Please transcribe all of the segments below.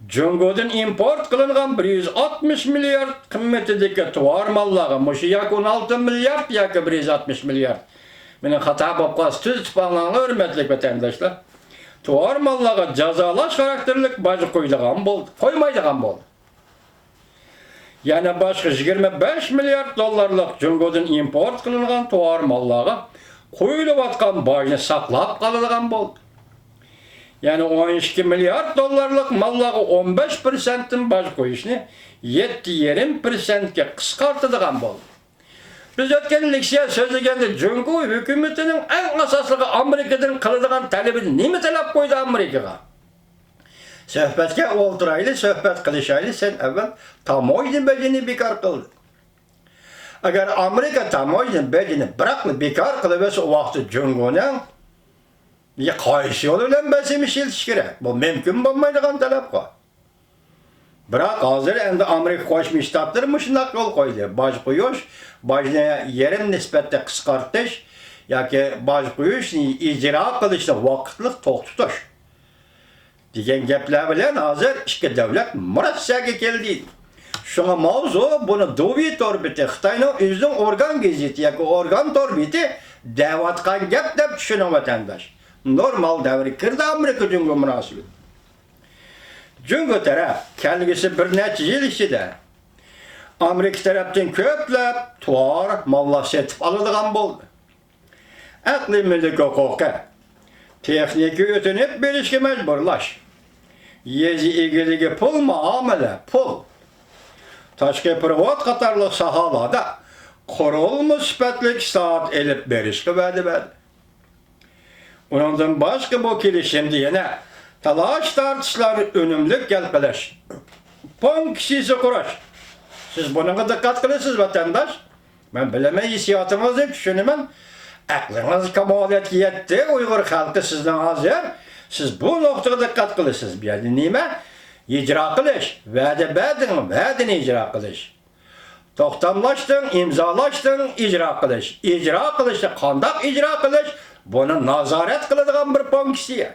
Cungo'dan import kılıngan 160 milyar kıymetideki tuvar mallağı, muşu yak 16 milyar yak 160 milyar. Benim hata babkas tüz tıpanlığına hürmetlik vatandaşlar. Tuvar mallağı cazalaş karakterlik bacı koyduğun boldu, koymaydıgan boldu. Yani başka 25 milyar dolarlık Cungo'dan import kılıngan tuvar mallağı koyulup atkan bayını saklap kalıdığan boldu. Yani 12 milyar dolarlık mallağı 15%'in baş koyuşunu 7,5%'e kıskartıdığan boldu. Biz ötkenlikse sözlegende Cungo hükümetinin en asaslığı Amerika'dan kılıdığan talebini nemi talep koydu Amerika'ya? Söhbetke olturaylı, söhbet kılışaylı sen evvel tamoydun becini bekar kıldı. Eğer Amerika tamoydun becini bıraklı bekar kılıverse o vakti Cungo'nun kayışı yoluyla beslemiş ilişkire. Bu mümkün olmaydıgan talep koy. Bırak hazır endi Amerika koşmuş ştatları mı şundak yol koydu. Baş koyuş, başına yerim nispette kıskartış, ya ki baş koyuş icra kılışta vakitlik toğtutuş. Diyen gepler bilen hazır işte devlet mürassaga geldi. Şuna mavzu bunu dovi torbiti, Xitayning özünün organ geziti, ya ki organ torbiti davatkan gep deb düşünün vatandaş. Normal davri kirdi Amerika Cungo münasibet. Cungo taraf kelgisi bir neçe yıl içinde Amerika taraftan köplep tuvar mallar setip alıdığan boldu. Akli millik hukuku, texniki ötünüp berişke mecburlaş. Yezi ilgiligi pul muamele, pul. Taşkı privat katarlı sahalada kurulmuş süpetlik saat elip berişke verdi. Ondan başka bu kilişimdi yine talaş tartışlar önümlük gelpeleş. Pon kişisi kuraş. Siz buna dikkat kılıyorsunuz vatandaş. Ben bilemey hissiyatınızı düşünümün. Aklınız kemalet yetti, Uygur halkı sizden hazır. Siz bu noktada dikkat kılıyorsunuz. Yani nime? İcra kılış. Vədə bədin, vədini icra kılış. Toxtamlaşdın, imzalaşdın, icra kılış. İcra kılışda kandak icra kılış. Bunu nazaret kılıdığın bir ponkisiye.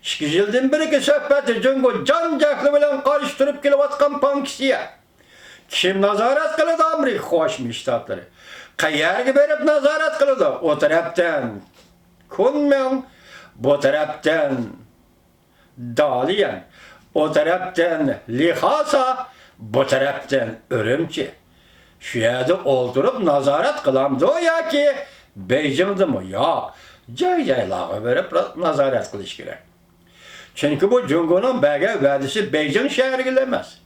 2 yıldan biriki söhbeti Cungo can-caklı bilen karıştırıp gelip atkan ponkisiye. Kim nazaret kılıdı Amerika Koşmuş Ştatları? Kayargı verip nazaret kılıdı. O taraftan Kunmen, bu taraftan Daliyen, o taraftan Lihasa, bu taraftan Örümçi. Şu yerde oldurup nazaret kılamdı o ya ki Beijing'de mi? Ya cay-caylağı verip nazaret kılış gerek. Çünkü bu Cungo'nun belge verdiği Beijing şehri gilemez.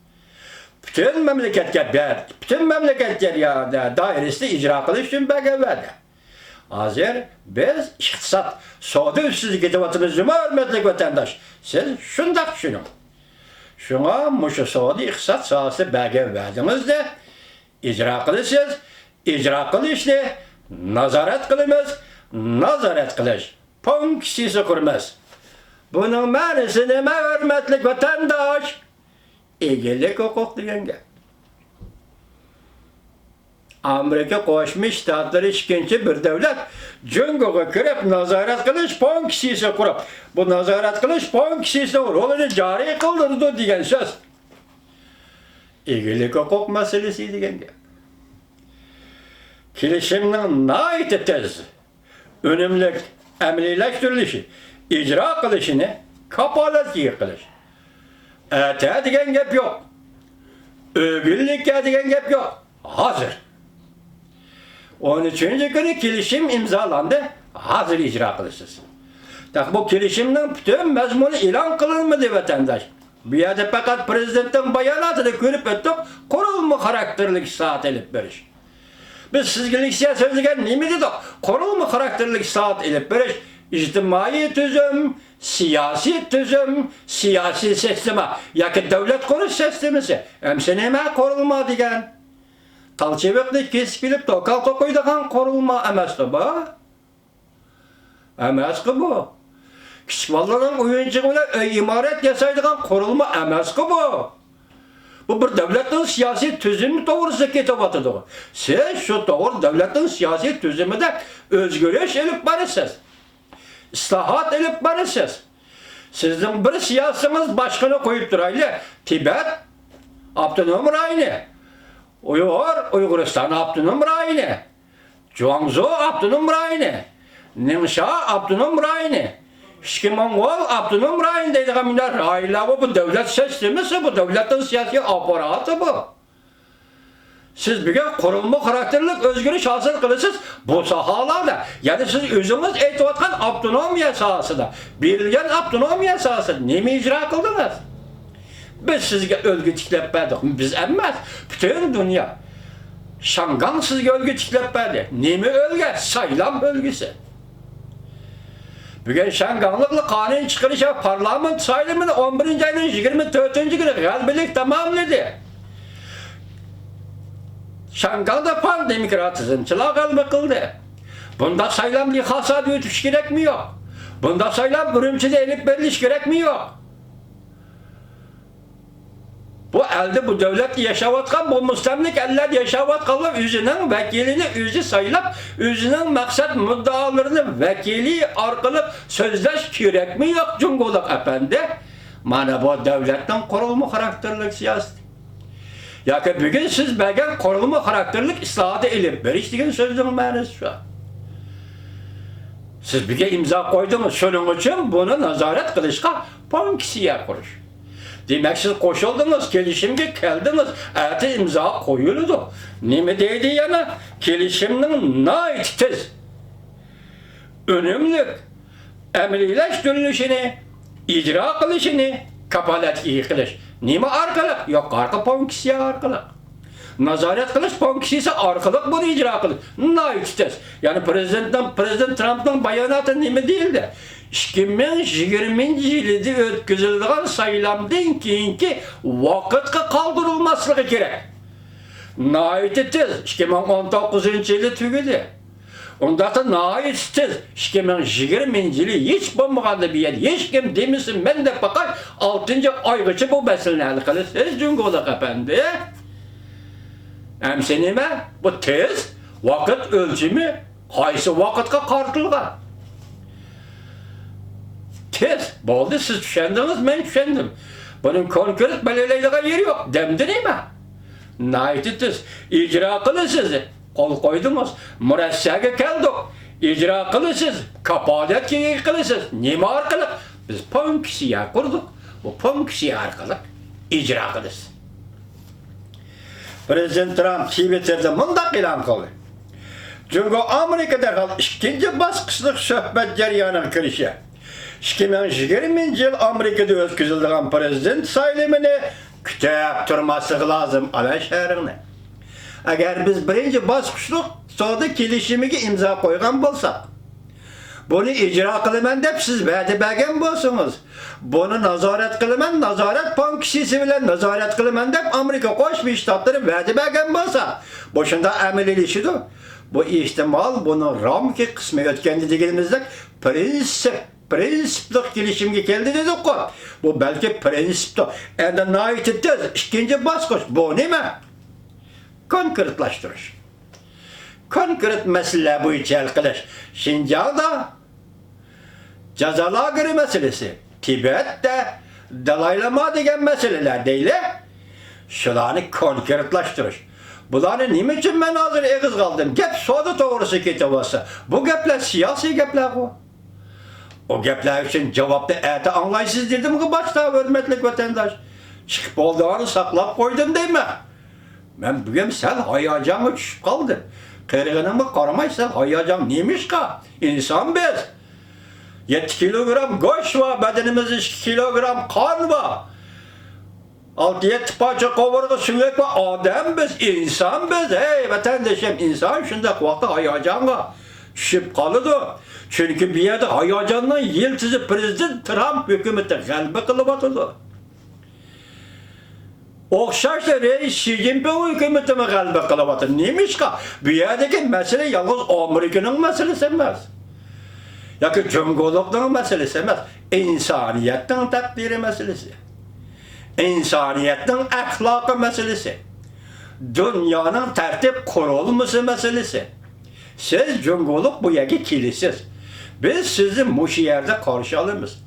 Bütün memleketler ya dairesi icra kılış için belge verdi. Hazır biz iktisat, soğudu üstsüzlük edevatımız hürmetlik vatandaş. Siz şundak düşünün. Şuna muşu soğudu iktisat sahası belge verdiniz de icra kılışız, icra kılışlı, nazaret kılımız, nazaret kılış. Pon kişisi kurmaz. Bunun manisi neme hürmetlik vatandaş? İlgilik hukuk diyenge. Amerika Koşmuş Ştatları işkinci bir devlet Cungo'ya kirip nazaret kılış pon kişisi kurup bu nazaret kılış pon kişisi olur. Onu cari kıldırdı diyen söz. İlgilik hukuk meselesi diyenge. Kilişiminin naiti tez, önümlük emlileştirilişi, icra kılışını kapalet kılış. Ete diyen gep yok. Övgünlük diyen gep yok. Hazır. 13. günü kilişim imzalandı. Hazır icra kılışsız. Tak bu kilişimden bütün mezmunu ilan kılınmadı vatandaş. Bir yerde fakat prezidentin bayanatını görüp ettik. Kurulma karakterlik saat elip veriş. Biz sizgilik siyasetigen ne mi dedik? Kurulma karakterlik saat elip veriş. İctimai tüzüm, siyasi tüzüm, siyasi sisteme, ya ki devlet kuruş sistemisi. Emseneme kurulma diyen. Talçebekli kesikilip tokal tokoyduğun kurulma emesti bu. Emeski bu. Küçük vallaların oyunculuğuyla imaret yasaydıgan kurulma emeski bu. Bu bir devletin siyasi tüzümü doğrusu ketabatıdır. Siz şu doğru devletin siyasi tüzümü de özgürlüş elip barısız. İslahat elip barısız. Sizin bir siyasınız başkanı koyup duraylı. Tibet, Abdunum Rayni. Uygurustan, Abdunum Rayni. Guangzhou, Abdunum Rayni. Ningxia, Abdunum Rayni. Şki Mongol, Abdunum Rayni deydiğen minler rayla bu devlet sistemisi, bu devletin siyasi aparatı bu. Siz bir gün kurulma karakterlik özgürlük hasıl kılısınız bu sahalarda. Yani siz özünüz eytivatkan abdonomiya sahasında, birilgen abdonomiya sahasında nemi icra kıldınız? Biz sizge ölgü tiklep verdik, biz emmez. Bütün dünya. Şangan sizge ölgü tiklep verdi. Nemi ölge? Saylam ölgüsü. Bugün Şanganlıklı kanun çıkırışı parlament sayılımını 11. ayının 24. günü galbilik tamamladı. Şangan'da pan demokratizmçılığa galbi kıldı. Bunda sayılan bir hasat ötüş gerekmiyor. Bunda sayılan bürümçüde elip veriliş gerekmiyor. Bu elde bu devlet yaşavatkan, bu müstemlik eller yaşavatkanlar yüzünün vekilini yüzü sayılıp, yüzünün maksat müddalarını vekili arkalık sözleş gerekmiyor Cumhurbaşkanı efendi. Mana bu devletten kurulma karakterlik siyaset. Ya ki bugün siz belki korunma karakterlik islahatı elip veriş diyen sözün manası şu an. Siz bir imza koydunuz, şunun için bunu nazaret kılışka ponksiye kuruş. Demek siz koşuldunuz, gelişimge geldiniz, eti imza koyuldu. Ne mi deydi yana? Gelişiminin naitiz, önümlük, emrileştirilişini, icra kılışını, kapalet iyi kılış. Nima arkalık? Yok arka ponksiye arkalık. Nazaret kılış ponksiyesi arkalık bunu icra kılış. Naitiz. Yani Prezident Trump'ın bayanatı nimi değildi. 2020 yılında ötküzüldüğün sayılamdan keyinki vakitka kaldırılmaslığı gerek. Naitiz. 2019 yılı tügüdü. Onda da naitiz. 2020 yılı hiç bulmağında bir yer. Hiç kim demişsin ben de bakar 6. ay geçi bu meselelerle kalır. Siz Cumhurbaşkanı efendi. Emsenime bu tez vakit ölçümü kaysı vakitka kartılgan. Tez. Boldu siz düşendiniz, ben düşendim. Bunun konkret belirleydiği yeri yok. Demdi değil mi? Naitiz. İcra kılın sizi. Kol koydunuz. Müressege geldik. İcra kılısız. Kapalet ki kılısız. Nime arkalık? Biz ponksiye kurduk. Bu ponksiye arkalık icra kılısız. Prezident Trump Twitter'da mındak ilan kıldı. Çünkü Amerika derhal ikinci baskıslık söhbet jaryanına kirişi. 2020 yıl Amerika'da ötküzüldüğün prezident sayılımını kütüp durması lazım ala şehirine. Eğer biz birinci baskıslık sonra kelişimiga imza koygan bolsak, bunu icra kılıman dep siz va'da bergan bolsangiz, bunu nazorat kılıman, nazorat ponksiyasi bilan nazorat kılıman dep Amerika Qo'shma Shtatlari va'da bergan bolsa, bu shunda amaliylashidu. Bu ihtimal bunu ramki qismi o'tganda deganimizdek prinsiplik kelishimga keldi dedik-ku. Bu belki prinsipdi. Endi naitid ikinci bosqich bu nima? Konkretlashtirish. Konkret mesele bo'yicha hal qilish. Şinjan'da jazo lageri meselesi, Tibet'te Dalai Lama degan meseleler değil. Şularni konkretlashtirish. Bularni nima uchun men hozir eg'iz qoldim? Gap soda to'g'risi ketaversa, bu gaplar siyosiy gaplar bu. O gaplar uchun javobni ati anglaysiz dedim-ku boshda, hurmatli vatandosh. Chiqib oldilarni saqlab qo'ydim deymi? Ben bugün sen hayacanı düşüp kaldın. Kırgınımı karamaysan hayacan neymiş ka? İnsan biz. 7 kilogram goş var, bedenimizde 2 kilogram kan var. 6-7 parça kaburga sümük var, adam biz, insan biz. Hey vatandaşım, insan şunda vakti hayacanı düşüp kalıdı. Çünkü bir yerde hayacanla yıldızı Prezident Trump hükümeti galbi kılıp atıldı. Okşaşta reis Xi Jinping hükümetine galbi kılıp atıldı. Neymiş ka? Bu yerdeki mesele yalnız Amerika'nın meselesi emez. Ya ki Cumhurbaşkanı'nın meselesi emez. İnsaniyetin takdiri meselesi. İnsaniyetin ahlakı meselesi. Dünyanın tertip kurulması meselesi. Siz Cumhurbaşkanı bu yerde kilisiz. Biz sizi bu yerde karşı alırız.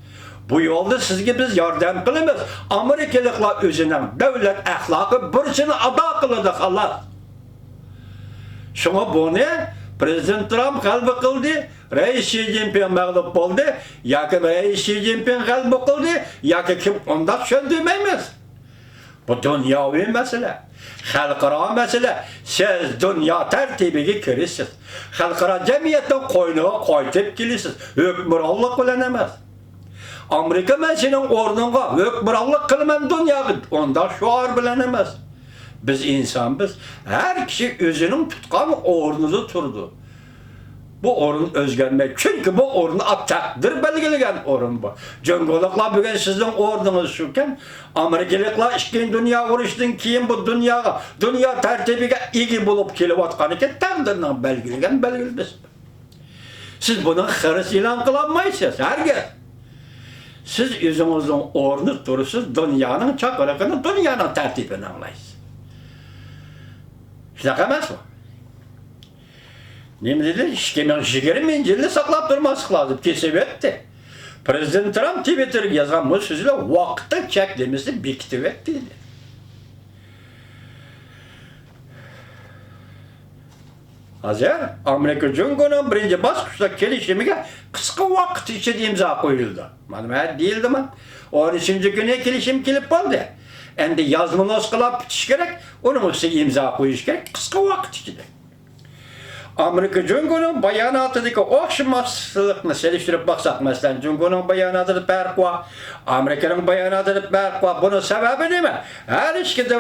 Bu yolda sizge biz yordam qilamiz. Amerikaliklar o'zining davlat axloqi burchini ado qiladi xolos. Şuna bunu Prezident Trump qalbi qildi, Reis Xi Jinping mag'lub bo'ldi, yoki Reis Xi Jinping qalbi qildi, yoki kim unda tushundirmaymiz. Bu dunyoviy masala, xalqaro masala. Siz dunyo tartibiga kirasiz. Xalqaro jamiyatning qo'yniga qaytib kelasiz. Hukmronlik bilan emas. Amerika men sening o'rningga hukmronlik qilaman dunyoga, unda shuar bilan emas. Biz insonmiz. Her kişi o'zining tutgan o'rnida turdi. Bu o'rin o'zgarmaydi. Chunki bu o'rin taqdir belgilagan o'rin bu. Jungoliklar bugun sizning o'rningiz shukan. Amerikaliklar Ikkinchi dunyo urushidan keyin bu dunyo tartibiga ega bo'lib kelayotgan ekan, taqdirning belgilagan belgilbis. Siz buni xiris e'lon qila olmaysiz. Hargiz. Siz o'zingizning o'rnida tursiz, dunyoning chaqiriqini, dunyoning tartibini anglaysiz. Shunaqa emasmi? Nima dedi? 2020-yilda saqlab turmaslik lozim. Kesib o'tdi. Prezident Trump Twitterga yozgan bu so'zlar vaqtda cheklamasi bekitib o'tdi dedi. Hozir Amerika Jungoning birinchi bosqichda kelishimiga qisqa vaqt ichida imzo qo'yildi. Mana deyildimi? 13-chi kuni kelishim kelib qoldi. Endi yozma nusxalab bitish kerak, uning ustiga imzo qo'yish kerak qisqa vaqt ichida. Amerika Jungoning bayonotidagi o'xshamaslikni selishtirib baksak, masalan, Jungoning bayonotida farq bor, Amerikaning bayonotida farq bor. Buning sababi nima? Har ikki